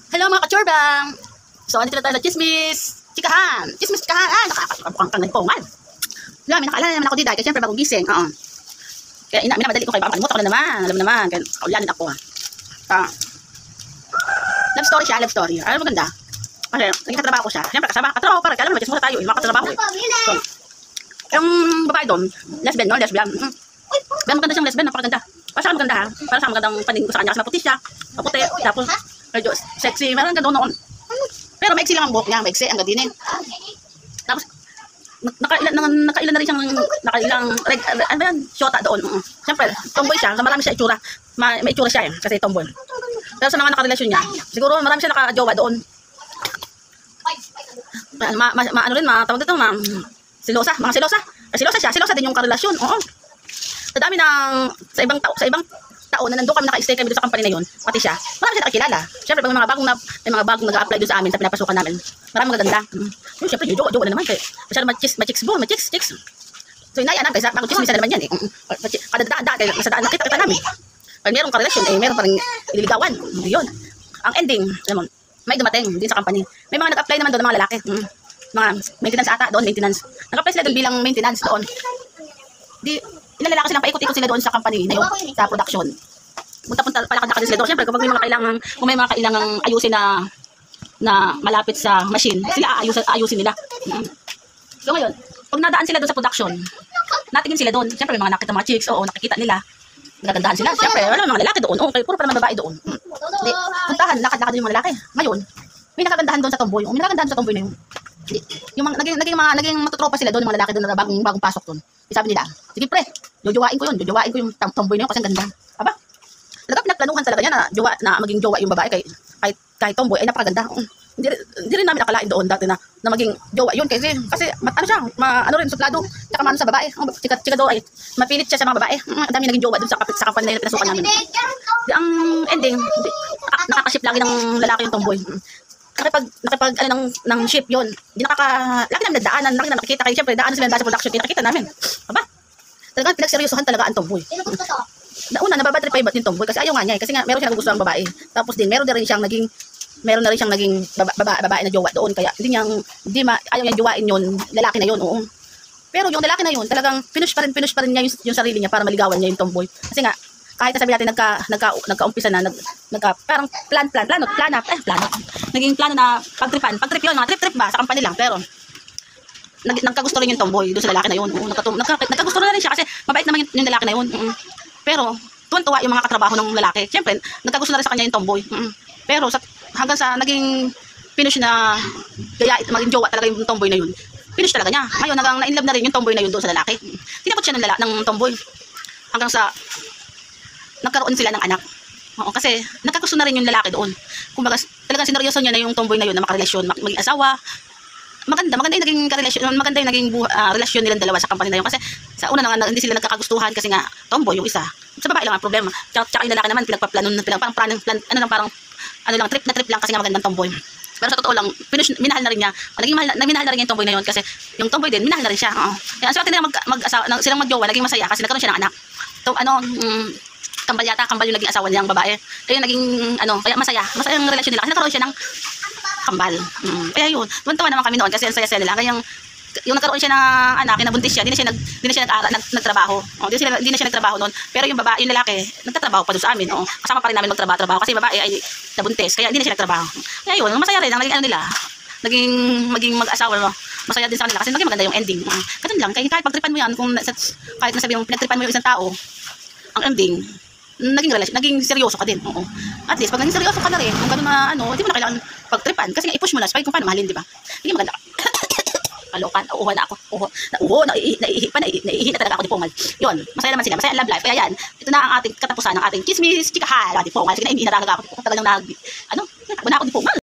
Hello mga ka-chorbang! So, andito na tayo sa Chismis Chikahan! Chismis Chikahan! Ay, nakakapang kang nagpongan! Wala, may nakaalala naman ako dito. Kasi syempre bagong gising. Kaya minamadali ko kayo. Makalimutan ko na naman. Alam mo naman. Kaya kaulanin ako. Love story siya. Love story. Alam mo maganda. Kasi naging katrabaho ko siya. Syempre kasama. Katrabaho pa rin. Alam mo, chismosa tayo. Mga katrabaho. So, yung babae doon, lesbian, no? Lesbian. Pero maganda siyang lesbian. Napakaganda. Para sa maganda ha. Para sa magandang paningin ko sa kanya. Kasi maputi siya. Maputi. Tapos, medyo sexy. Meron ganda noon. Pero maiksi lang ang buhok niya. Maiksi. Ang gadinin. Tapos, nakailan na rin siyang ano yan, shota doon. Siyempre, tomboy siya. Marami siya itsura. May itsura siya kasi tomboy. Pero sa mga nakarelasyon niya, siguro marami siya nakajowa doon. Ano rin, tawag dito, silosa. Mga silosa. Silosa siya. Silosa din yung karelasyon. Oo. Sa dami ng, sa ibang taon na nandun kami naka-stay kami doon sa company na yun, pati siya, marami siya nakikilala. Siyempre, pag may mga bagong nag-a-apply doon sa amin, sa pinapasukan namin, marami magaganda. Yung siyempre, jowa na naman. Kaya masyado ma-chicks. So, inaya namin, kaya bagong chismis na naman yan eh. Kada daan, kaya sa daan, nakita namin. Pag merong karelasyon, meron pa rin ililigawan. Yun. Ang ending, alam mo, may dumating din sa company. May mga nag-apply naman doon ng mga lalaki. Mga maintenance ata doon, maintenance. Nag-apply sila doon bilang maintenance doon. Ilang lalaki silang paikot-ikot sila doon sa company na yun, sa production. Punta-punta, palakad-lakad sila doon. Siyempre, kung may mga kailangang ayusin na malapit sa machine, sila ayusin nila. So ngayon, pag nadaan sila doon sa production, natingin sila doon. Siyempre, may mga nakita mga chicks, nakikita nila. Nagagandahan sila. Siyempre, wala mga lalaki doon. Okay, puro pa naman babae doon. Puntahan, lakad-lakad din yung mga lalaki. Ngayon, may nakagandahan doon sa tomboy. May nakagandahan sa tomboy na yun. Yung naging matutropa sila doon, yung mga lalaki doon na bagong pasok doon. Sabi nila, sige pre, jojowain ko yung tomboy na yun kasi ang ganda. Aba, talaga pinagplanuhan talaga niya na maging jowa yung babae kahit tomboy ay napakaganda. Hindi rin namin akalain doon dati na maging jowa yun kasi ano siya, ano rin, suplado, tsaka mano sa babae. Chika daw ay mapilit siya sa mga babae. Ang dami naging jowa doon sa company na pinasukan namin. Ang ending, nakakaship lagi ng lalaki yung tomboy. Nakipag ng ship yun. Lagi namin nadaanan, lagi namin nakikita kayo. Siyempre, daanan sila sa production, kita namin. Aba, talagang pinagseryosohan talaga ang tomboy. Nauna, nababadrip pa yung tomboy kasi ayaw nga niya. Kasi nga, meron siya nagugustuhan babae. Tapos din, meron na rin siyang naging babae na jowa doon. Kaya ayaw niya jowain yun, lalaki na yun, oo. Pero yung lalaki na yun, talagang pinush pa rin niya yung sarili niya para maligawan niya yung tomboy. Kasi nga, kahit sabi natin nagka-umpisa na parang plano. Naging plano na pagtrip yun, mga trip ba sa company lang, pero nagkagusto rin yung tomboy doon sa lalaki na yun. Nagkagusto rin siya kasi mabait naman yung lalaki na yun. Pero tuwan-tuwa yung mga katrabaho ng lalaki. Siyempre, nagkagusto na rin sa kanya yung tomboy. Pero hanggang sa naging pinush na maging jowa talaga yung tomboy na yun. Pinush talaga niya. Ngayon, na-inlove na rin yung tomboy na yun doon sa lalaki. Tinapot siya ng tomboy. Hanggang sa nagkaroon sila ng anak. Oo, kasi nagkagusto na rin yung lalaki doon. Kumbaga, talagang sineryoso niya na yung tomboy na yun na makarelasyon, maging asawa. Maganda yung naging karelasyon, maganda yung naging relasyon nilang dalawa sa company na yun. Kasi sa una na hindi sila nagkakagustuhan kasi nga tomboy yung isa. Sa babae lang ang problema. Tsaka yung lalaki naman parang trip lang kasi nga magandang tomboy. Pero sa totoo lang, minahal na rin niya. Minahal na rin yung tomboy na yun kasi yung tomboy din, minahal na rin siya. Kaya ang swerte nila silang magjowa, naging masaya kasi nagkaroon siya ng anak. Kambal yung naging asawa niyang babae. Kaya kaya masaya ang relasyon nila kasi nagkaroon siya ng kambal. Kaya yun, tuwan-tuwa naman kami noon kasi ang saya-saya nila. Kaya yung nagkaroon siya ng anak, nabuntis siya, hindi na siya nagtrabaho. Hindi na siya nagtrabaho noon. Pero yung lalaki, nagtatrabaho pa doon sa amin. Kasama pa rin namin magtrabaho kasi yung babae ay nabuntis, kaya hindi na siya nagtrabaho. Kaya yun, masaya rin ang naging nila. Maging mag-asawa, masaya din sa kanila kasi naging maganda yung ending. Ganun lang, kahit pagtripan mo yan, kahit nasabi yung pinagtripan mo yung isang tao, ang ending, naging seryoso ka din. Oo. At least, pag naging seryoso ka na rin, kung gano'n na, hindi mo na kailangan pagtripan. Kasi nga, i-push mo na, kung paano mahalin, di ba? Hindi maganda ka. Kalokan, nauuha na ako. Naiihi na talaga ako di Pongal. Yun, masaya naman sila, masaya love life. Kaya yan, ito na ang ating katapusan ng ating Chismis Chikahan. Di Pongal, sige na, hindi na talaga ako. Tagal nang wala ako di Pongal.